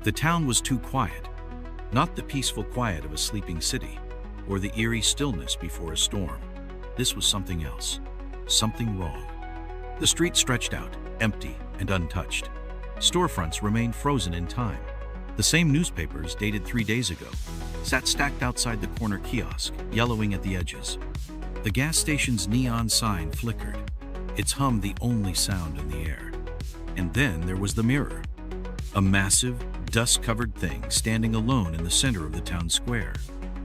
The town was too quiet, not the peaceful quiet of a sleeping city, or the eerie stillness before a storm. This was something else, something wrong. The street stretched out, empty and untouched. Storefronts remained frozen in time. The same newspapers, dated 3 days ago, sat stacked outside the corner kiosk, yellowing at the edges. The gas station's neon sign flickered, its hum the only sound in the air. And then there was the mirror, a massive, dust-covered thing standing alone in the center of the town square.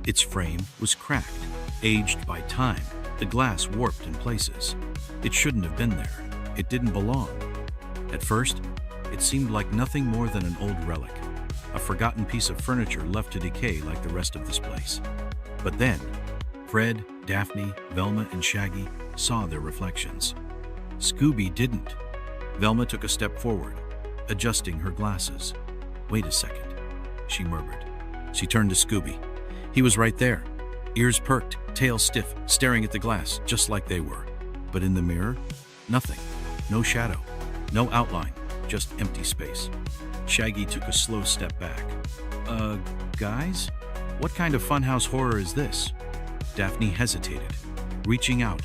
Its frame was cracked, aged by time, the glass warped in places. It shouldn't have been there. It didn't belong. At first, it seemed like nothing more than an old relic, a forgotten piece of furniture left to decay like the rest of this place. But then, Fred, Daphne, Velma, and Shaggy saw their reflections. Scooby didn't. Velma took a step forward, adjusting her glasses. "Wait a second," she murmured. She turned to Scooby. He was right there, ears perked, tail stiff, staring at the glass, just like they were. But in the mirror, nothing. No shadow, no outline, just empty space. Shaggy took a slow step back. Guys? What kind of funhouse horror is this?" Daphne hesitated, reaching out,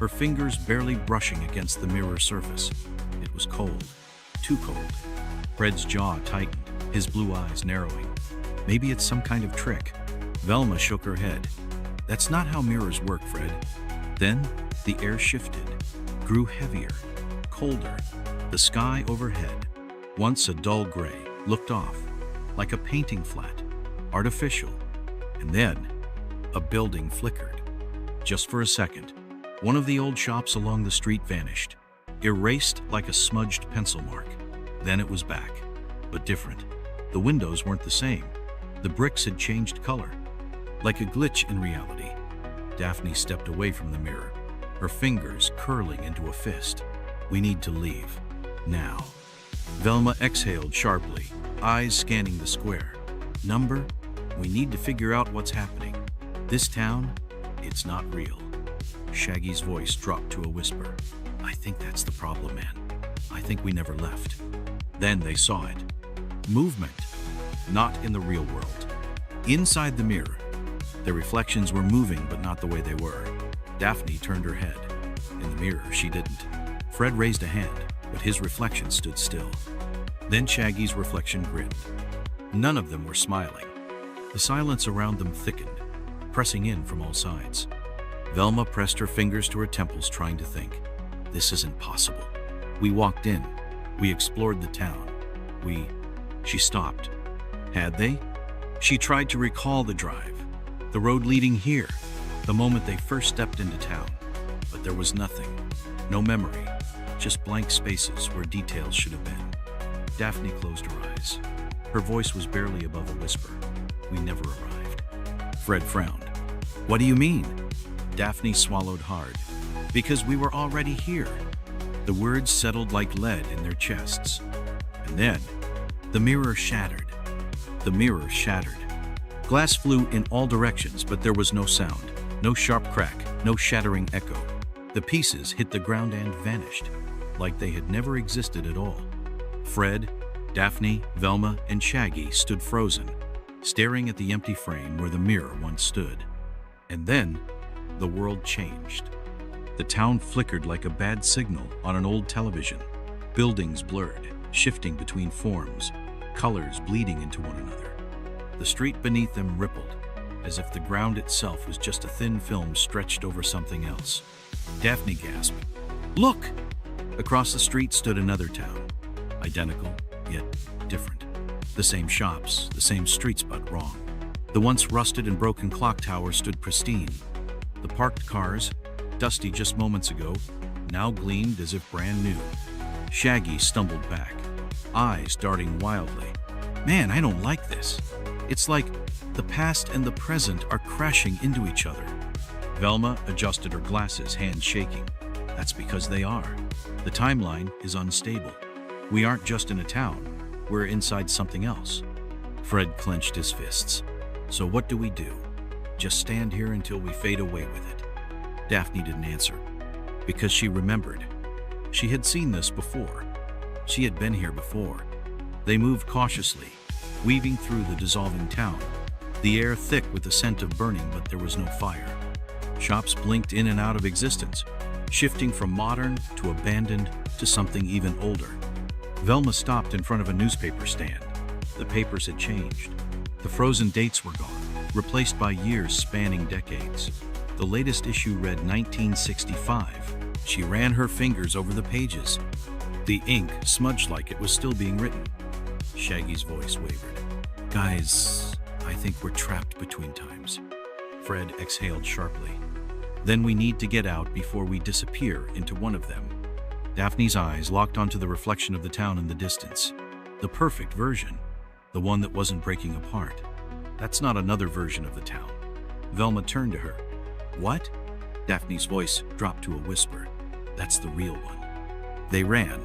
her fingers barely brushing against the mirror surface. It was cold, too cold. Fred's jaw tightened, his blue eyes narrowing. Maybe it's some kind of trick. Velma shook her head. "That's not how mirrors work, Fred." Then the air shifted, grew heavier, colder. The sky overhead, once a dull gray, looked off, like a painting flat, artificial. And then a building flickered. Just for a second, one of the old shops along the street vanished, erased like a smudged pencil mark. Then it was back, but different. The windows weren't the same. The bricks had changed color, like a glitch in reality. Daphne stepped away from the mirror, her fingers curling into a fist. "We need to leave. Now." Velma exhaled sharply, eyes scanning the square. "Number? We need to figure out what's happening. This town, it's not real." Shaggy's voice dropped to a whisper. "I think that's the problem, man. I think we never left." Then they saw it. Movement, not in the real world. Inside the mirror, their reflections were moving, but not the way they were. Daphne turned her head. In the mirror, she didn't. Fred raised a hand, but his reflection stood still. Then Shaggy's reflection grinned. None of them were smiling. The silence around them thickened, pressing in from all sides. Velma pressed her fingers to her temples, trying to think. "This isn't possible. We walked in. We explored the town. She stopped. Had they? She tried to recall the drive, the road leading here, the moment they first stepped into town. But there was nothing. No memory. Just blank spaces where details should have been. Daphne closed her eyes. Her voice was barely above a whisper. "We never arrived." Fred frowned. "What do you mean?" Daphne swallowed hard. "Because we were already here." The words settled like lead in their chests. And then, the mirror shattered. The mirror shattered. Glass flew in all directions, but there was no sound, no sharp crack, no shattering echo. The pieces hit the ground and vanished, like they had never existed at all. Fred, Daphne, Velma, and Shaggy stood frozen, staring at the empty frame where the mirror once stood. And then, the world changed. The town flickered like a bad signal on an old television. Buildings blurred, shifting between forms, colors bleeding into one another. The street beneath them rippled, as if the ground itself was just a thin film stretched over something else. Daphne gasped. "Look!" Across the street stood another town, identical, yet different. The same shops, the same streets, but wrong. The once rusted and broken clock tower stood pristine. The parked cars, dusty just moments ago, now gleamed as if brand new. Shaggy stumbled back, eyes darting wildly. "Man, I don't like this. It's like the past and the present are crashing into each other." Velma adjusted her glasses, hands shaking. "That's because they are. The timeline is unstable. We aren't just in a town. We're inside something else." Fred clenched his fists. "So what do we do? Just stand here until we fade away with it?" Daphne didn't answer, because she remembered. She had seen this before. She had been here before. They moved cautiously, weaving through the dissolving town, the air thick with the scent of burning, but there was no fire. Shops blinked in and out of existence, shifting from modern to abandoned to something even older. Velma stopped in front of a newspaper stand. The papers had changed. The frozen dates were gone, replaced by years spanning decades. The latest issue read 1965. She ran her fingers over the pages. The ink smudged like it was still being written. Shaggy's voice wavered. "Guys, I think we're trapped between times." Fred exhaled sharply. "Then we need to get out before we disappear into one of them." Daphne's eyes locked onto the reflection of the town in the distance. The perfect version. The one that wasn't breaking apart. "That's not another version of the town." Velma turned to her. "What?" Daphne's voice dropped to a whisper. "That's the real one." They ran.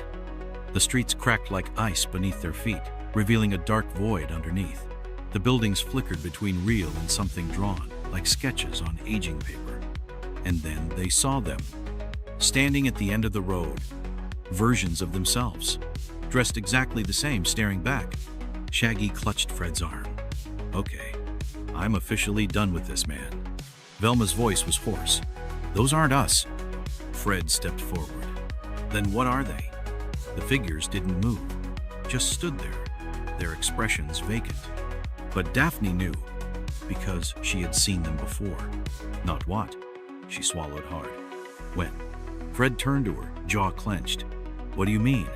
The streets cracked like ice beneath their feet, revealing a dark void underneath. The buildings flickered between real and something drawn, like sketches on aging paper. And then they saw them, standing at the end of the road, versions of themselves, dressed exactly the same, staring back. Shaggy clutched Fred's arm. "Okay, I'm officially done with this man." Velma's voice was hoarse. "Those aren't us." Fred stepped forward. "Then what are they?" The figures didn't move, just stood there, their expressions vacant. But Daphne knew, because she had seen them before. "Not what?" She swallowed hard. "When?" Fred turned to her, jaw clenched. "What do you mean?"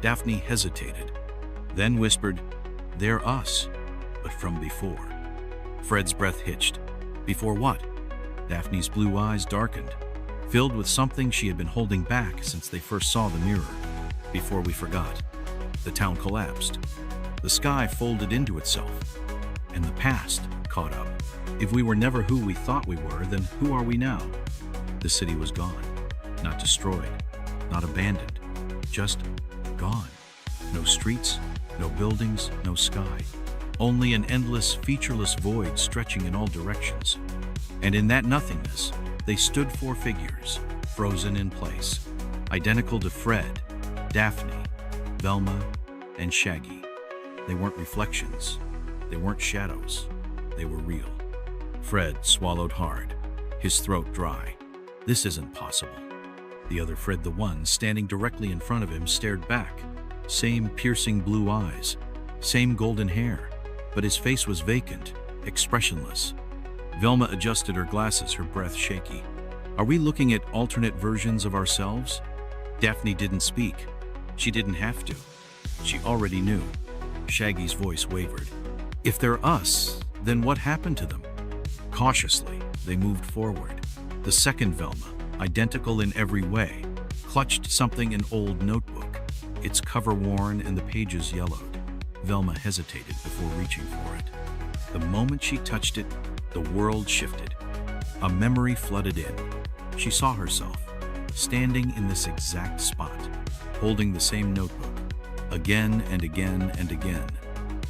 Daphne hesitated, then whispered, "They're us, but from before." Fred's breath hitched. "Before what?" Daphne's blue eyes darkened, filled with something she had been holding back since they first saw the mirror. "Before we forgot." The town collapsed. The sky folded into itself, and the past caught up. If we were never who we thought we were, then who are we now? The city was gone. Not destroyed, not abandoned, just gone. No streets, no buildings, no sky. Only an endless, featureless void stretching in all directions. And in that nothingness, they stood four figures, frozen in place, identical to Fred, Daphne, Velma, and Shaggy. They weren't reflections. They weren't shadows. They were real. Fred swallowed hard, his throat dry. "This isn't possible." The other Fred, the one standing directly in front of him, stared back. Same piercing blue eyes, same golden hair, but his face was vacant, expressionless. Velma adjusted her glasses, her breath shaky. "Are we looking at alternate versions of ourselves?" Daphne didn't speak. She didn't have to. She already knew. Shaggy's voice wavered. "If they're us, then what happened to them?" Cautiously, they moved forward. The second Velma, identical in every way, clutched something, an old notebook, its cover worn and the pages yellowed. Velma hesitated before reaching for it. The moment she touched it, the world shifted. A memory flooded in. She saw herself, standing in this exact spot, holding the same notebook, again and again and again.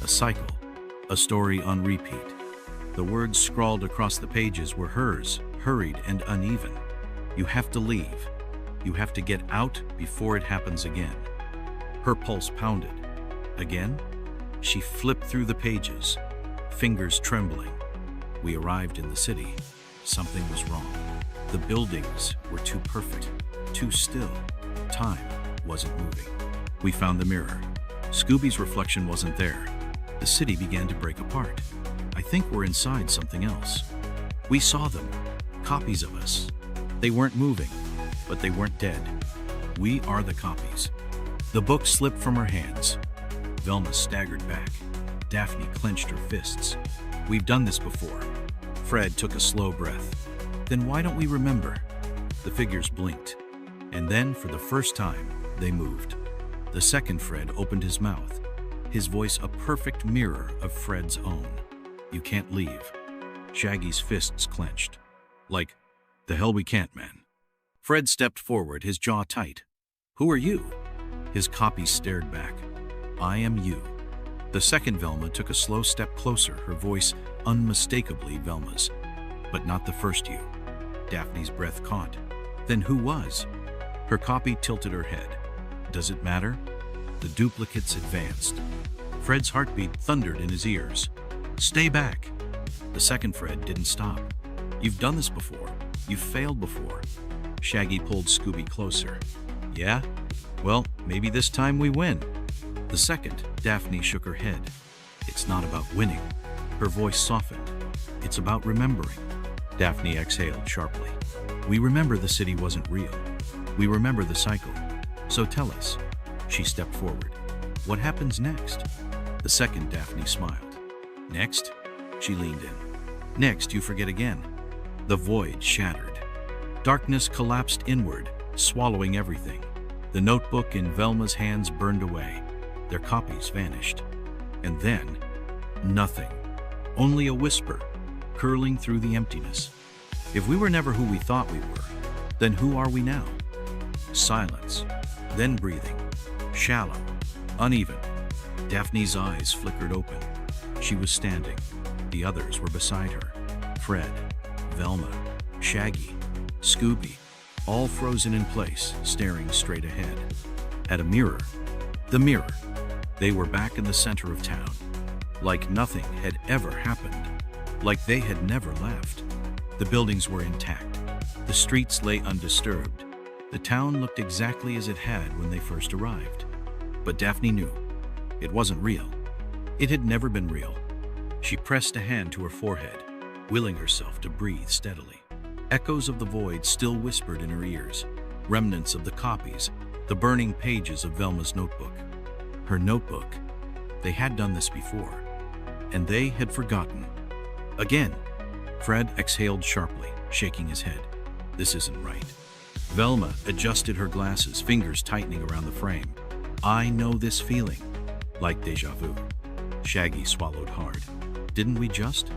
A cycle, a story on repeat. The words scrawled across the pages were hers, hurried and uneven. "You have to leave. You have to get out before it happens again." Her pulse pounded. Again? She flipped through the pages, fingers trembling. We arrived in the city. Something was wrong. The buildings were too perfect, too still. Time wasn't moving. We found the mirror. Scooby's reflection wasn't there. The city began to break apart. I think we're inside something else. We saw them, copies of us. They weren't moving, but they weren't dead. We are the copies. The book slipped from her hands. Velma staggered back. Daphne clenched her fists. "We've done this before." Fred took a slow breath. "Then why don't we remember?" The figures blinked, and then, for the first time, they moved. The second Fred opened his mouth, his voice a perfect mirror of Fred's own. "You can't leave." Shaggy's fists clenched. "Like, the hell we can't, man." Fred stepped forward, his jaw tight. "Who are you?" His copy stared back. "I am you." The second Velma took a slow step closer, her voice unmistakably Velma's. "But not the first you." Daphne's breath caught. "Then who was?" Her copy tilted her head. "Does it matter?" The duplicates advanced. Fred's heartbeat thundered in his ears. Stay back! The second Fred didn't stop. You've done this before. You've failed before. Shaggy pulled Scooby closer. Yeah? Well, maybe this time we win. The second, Daphne shook her head. It's not about winning. Her voice softened. It's about remembering. Daphne exhaled sharply. We remember the city wasn't real. We remember the cycle. So tell us. She stepped forward. What happens next? The second Daphne smiled. Next? She leaned in. Next, you forget again. The void shattered. Darkness collapsed inward, swallowing everything. The notebook in Velma's hands burned away. Their copies vanished. And then, nothing. Only a whisper, curling through the emptiness. If we were never who we thought we were, then who are we now? Silence, then breathing. Shallow, uneven. Daphne's eyes flickered open. She was standing. The others were beside her. Fred, Velma, Shaggy, Scooby, all frozen in place, staring straight ahead. At a mirror. The mirror. They were back in the center of town. Like nothing had ever happened. Like they had never left. The buildings were intact. The streets lay undisturbed. The town looked exactly as it had when they first arrived. But Daphne knew. It wasn't real. It had never been real. She pressed a hand to her forehead, willing herself to breathe steadily. Echoes of the void still whispered in her ears, remnants of the copies, the burning pages of Velma's notebook. Her notebook. They had done this before, and they had forgotten. Again. Fred exhaled sharply, shaking his head. This isn't right. Velma adjusted her glasses, fingers tightening around the frame. I know this feeling. Like déjà vu. Shaggy swallowed hard. Didn't we just?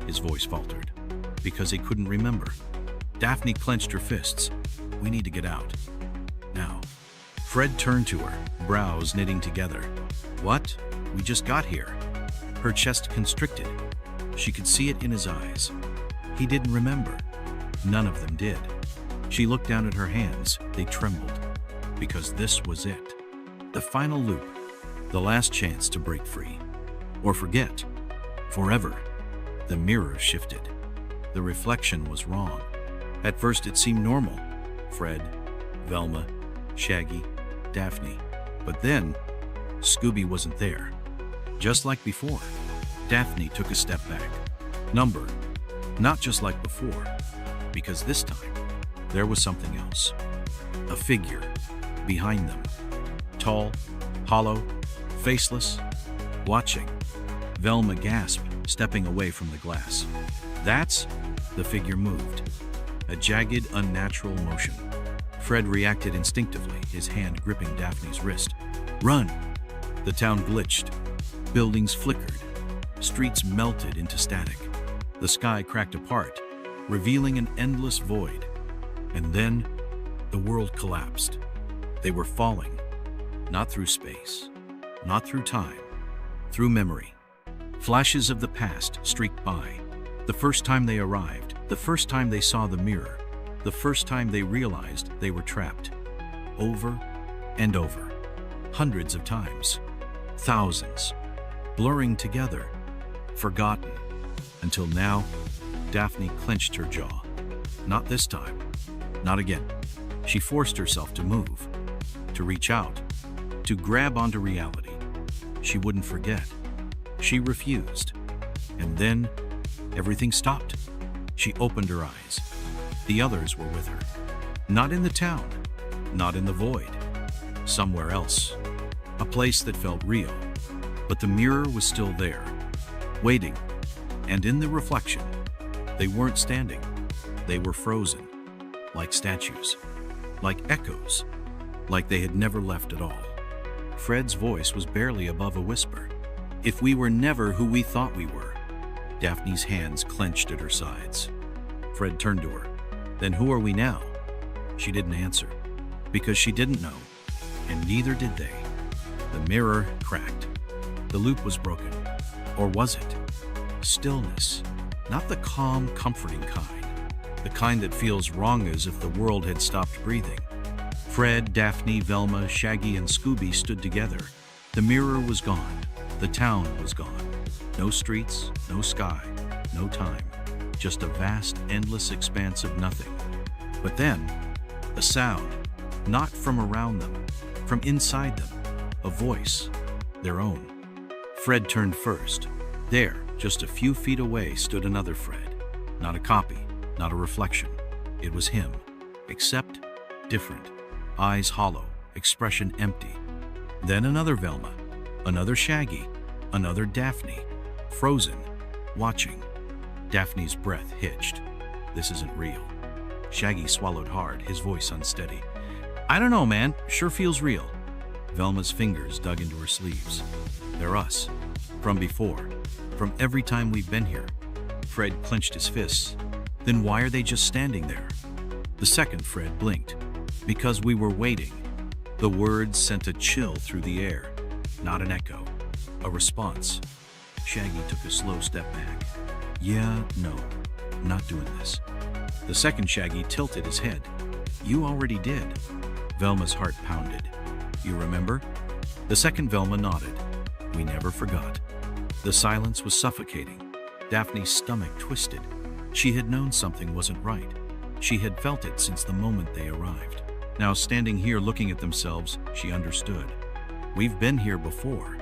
His voice faltered. Because he couldn't remember. Daphne clenched her fists. We need to get out. Now. Fred turned to her, brows knitting together. What? We just got here. Her chest constricted. She could see it in his eyes. He didn't remember. None of them did. She looked down at her hands. They trembled. Because this was it. The final loop. The last chance to break free. Or forget. Forever. The mirror shifted. The reflection was wrong. At first it seemed normal. Fred, Velma, Shaggy, Daphne. But then, Scooby wasn't there. Just like before. Daphne took a step back. Number. Not just like before. Because this time, there was something else. A figure. Behind them. Tall, hollow, faceless, watching. Velma gasped, stepping away from the glass. That's... The figure moved. A jagged, unnatural motion. Fred reacted instinctively, his hand gripping Daphne's wrist. Run! The town glitched. Buildings flickered. Streets melted into static. The sky cracked apart, revealing an endless void. And then, the world collapsed. They were falling. Not through space. Not through time. Through memory. Flashes of the past streaked by. The first time they arrived, the first time they saw the mirror, the first time they realized they were trapped. Over and over. Hundreds of times. Thousands. Blurring together. Forgotten. Until now, Daphne clenched her jaw. Not this time. Not again. She forced herself to move. To reach out. To grab onto reality. She wouldn't forget. She refused. And then, everything stopped. She opened her eyes. The others were with her. Not in the town. Not in the void. Somewhere else. A place that felt real. But the mirror was still there. Waiting. And in the reflection, they weren't standing. They were frozen. Like statues. Like echoes. Like they had never left at all. Fred's voice was barely above a whisper. If we were never who we thought we were. Daphne's hands clenched at her sides. Fred turned to her. Then who are we now? She didn't answer. Because she didn't know. And neither did they. The mirror cracked. The loop was broken. Or was it? Stillness. Not the calm, comforting kind. The kind that feels wrong as if the world had stopped breathing. Fred, Daphne, Velma, Shaggy, and Scooby stood together, The mirror was gone. The town was gone. No streets, no sky, no time. Just a vast, endless expanse of nothing. But then, a sound, not from around them, from inside them, a voice, their own. Fred turned first. There, just a few feet away, stood another Fred. Not a copy, not a reflection. It was him, except different. Eyes hollow, expression empty. Then another Velma, another Shaggy, another Daphne, frozen, watching. Daphne's breath hitched. This isn't real. Shaggy swallowed hard, his voice unsteady. I don't know, man. Sure feels real. Velma's fingers dug into her sleeves. They're us. From before. From every time we've been here. Fred clenched his fists. Then why are they just standing there? The second Fred blinked. Because we were waiting. The words sent a chill through the air. Not an echo. A response. Shaggy took a slow step back. Yeah, no. Not doing this. The second Shaggy tilted his head. You already did. Velma's heart pounded. You remember? The second Velma nodded. We never forgot. The silence was suffocating. Daphne's stomach twisted. She had known something wasn't right. She had felt it since the moment they arrived. Now, standing here looking at themselves, she understood. We've been here before.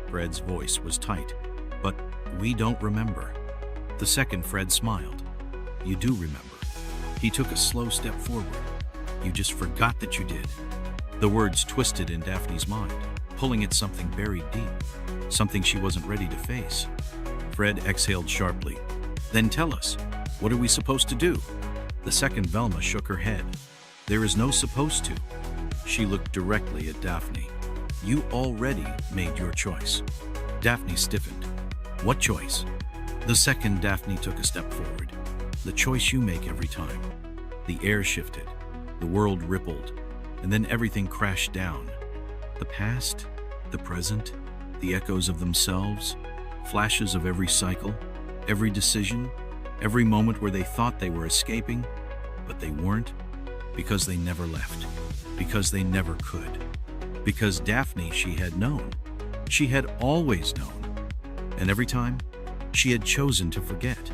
Fred's voice was tight. But we don't remember. The second Fred smiled. You do remember. He took a slow step forward. You just forgot that you did. The words twisted in Daphne's mind, pulling at something buried deep, something she wasn't ready to face. Fred exhaled sharply. Then tell us, what are we supposed to do? The second Velma shook her head. There is no supposed to. She looked directly at Daphne. You already made your choice. Daphne stiffened. What choice? The second Daphne took a step forward. The choice you make every time. The air shifted. The world rippled. And then everything crashed down. The past, the present, the echoes of themselves, flashes of every cycle, every decision, every moment where they thought they were escaping, but they weren't, because they never left, because they never could. Because Daphne, she had known. She had always known. And every time, she had chosen to forget.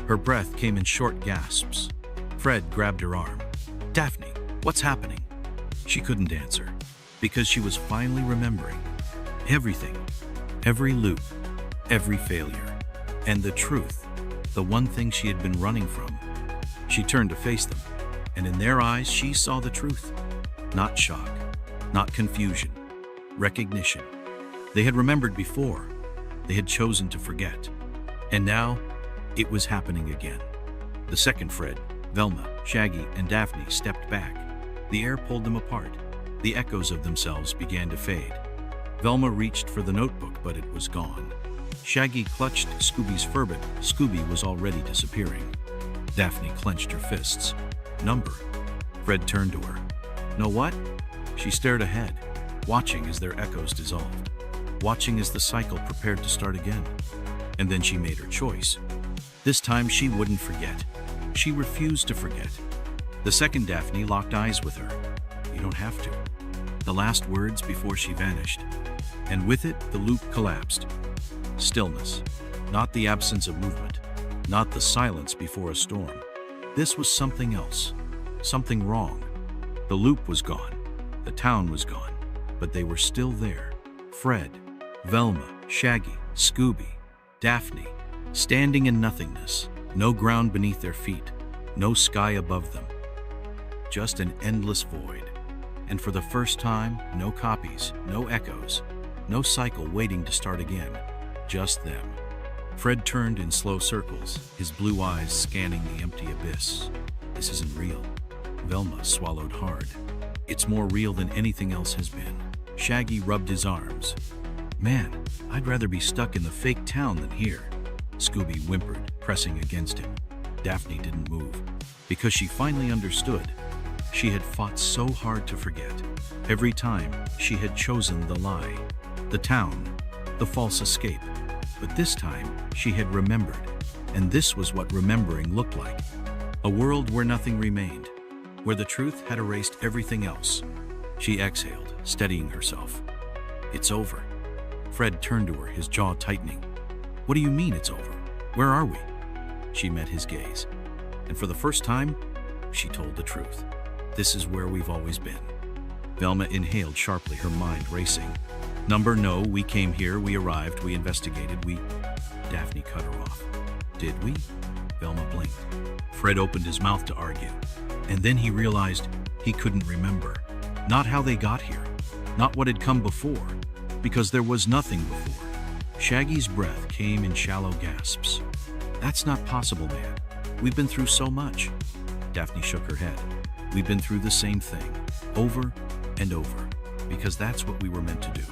Her breath came in short gasps. Fred grabbed her arm. Daphne, what's happening? She couldn't answer, because she was finally remembering. Everything, every loop, every failure. And the truth, the one thing she had been running from. She turned to face them, and in their eyes she saw the truth. Not shock, not confusion, recognition. They had remembered before. They had chosen to forget. And now, it was happening again. The second Fred, Velma, Shaggy, and Daphne stepped back. The air pulled them apart. The echoes of themselves began to fade. Velma reached for the notebook, but it was gone. Shaggy clutched Scooby's fur, but Scooby was already disappearing. Daphne clenched her fists. Number. Fred turned to her. Know what? She stared ahead, watching as their echoes dissolved, watching as the cycle prepared to start again. And then she made her choice. This time she wouldn't forget. She refused to forget. The second Daphne locked eyes with her. You don't have to. The last words before she vanished. And with it, the loop collapsed. Stillness. Not the absence of movement. Not the silence before a storm. This was something else. Something wrong. The loop was gone. The town was gone. But they were still there. Fred, Velma, Shaggy, Scooby, Daphne, standing in nothingness. No ground beneath their feet. No sky above them. Just an endless void. And for the first time, no copies, no echoes, no cycle waiting to start again. Just them. Fred turned in slow circles, his blue eyes scanning the empty abyss. This isn't real. Velma swallowed hard. It's more real than anything else has been. Shaggy rubbed his arms. Man, I'd rather be stuck in the fake town than here. Scooby whimpered, pressing against him. Daphne didn't move, because she finally understood. She had fought so hard to forget. Every time, she had chosen the lie, the town, the false escape. But this time, she had remembered, and this was what remembering looked like. A world where nothing remained, where the truth had erased everything else. She exhaled, steadying herself. It's over. Fred turned to her, his jaw tightening. What do you mean it's over? Where are we? She met his gaze. And for the first time, she told the truth. This is where we've always been. Velma inhaled sharply, her mind racing. No, we came here, we arrived, we investigated, Daphne cut her off. Did we? Velma blinked. Fred opened his mouth to argue. And then he realized he couldn't remember. Not how they got here. Not what had come before. Because there was nothing before. Shaggy's breath came in shallow gasps. That's not possible, man. We've been through so much. Daphne shook her head. We've been through the same thing. Over and over. Because that's what we were meant to do.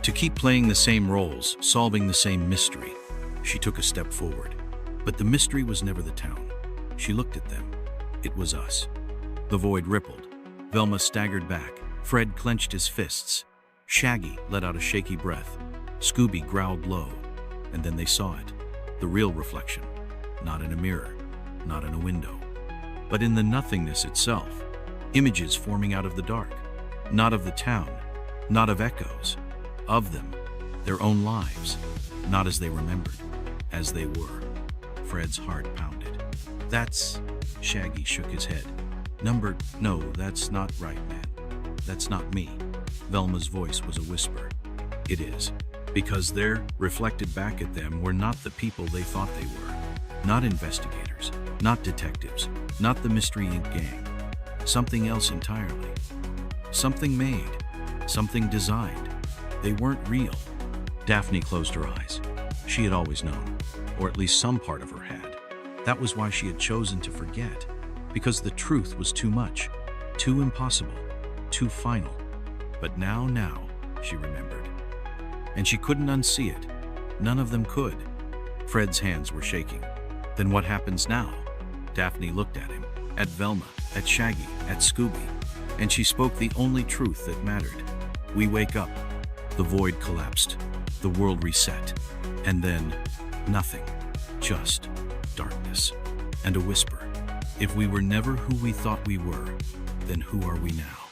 To keep playing the same roles, solving the same mystery. She took a step forward. But the mystery was never the town. She looked at them. It was us. The void rippled. Velma staggered back. Fred clenched his fists. Shaggy let out a shaky breath. Scooby growled low. And then they saw it. The real reflection. Not in a mirror. Not in a window. But in the nothingness itself. Images forming out of the dark. Not of the town. Not of echoes. Of them. Their own lives. Not as they remembered. As they were. Fred's heart pounded. That's... Shaggy shook his head. No, that's not right, man. That's not me. Velma's voice was a whisper. It is. Because there, reflected back at them, were not the people they thought they were. Not investigators. Not detectives. Not the Mystery Inc. gang. Something else entirely. Something made. Something designed. They weren't real. Daphne closed her eyes. She had always known. Or at least some part of her had. That was why she had chosen to forget. Because the truth was too much. Too impossible. Too final. But now, she remembered. And she couldn't unsee it. None of them could. Fred's hands were shaking. Then what happens now? Daphne looked at him. At Velma. At Shaggy. At Scooby. And she spoke the only truth that mattered. We wake up. The void collapsed. The world reset. And then, nothing. Just darkness. And a whisper. If we were never who we thought we were, then who are we now?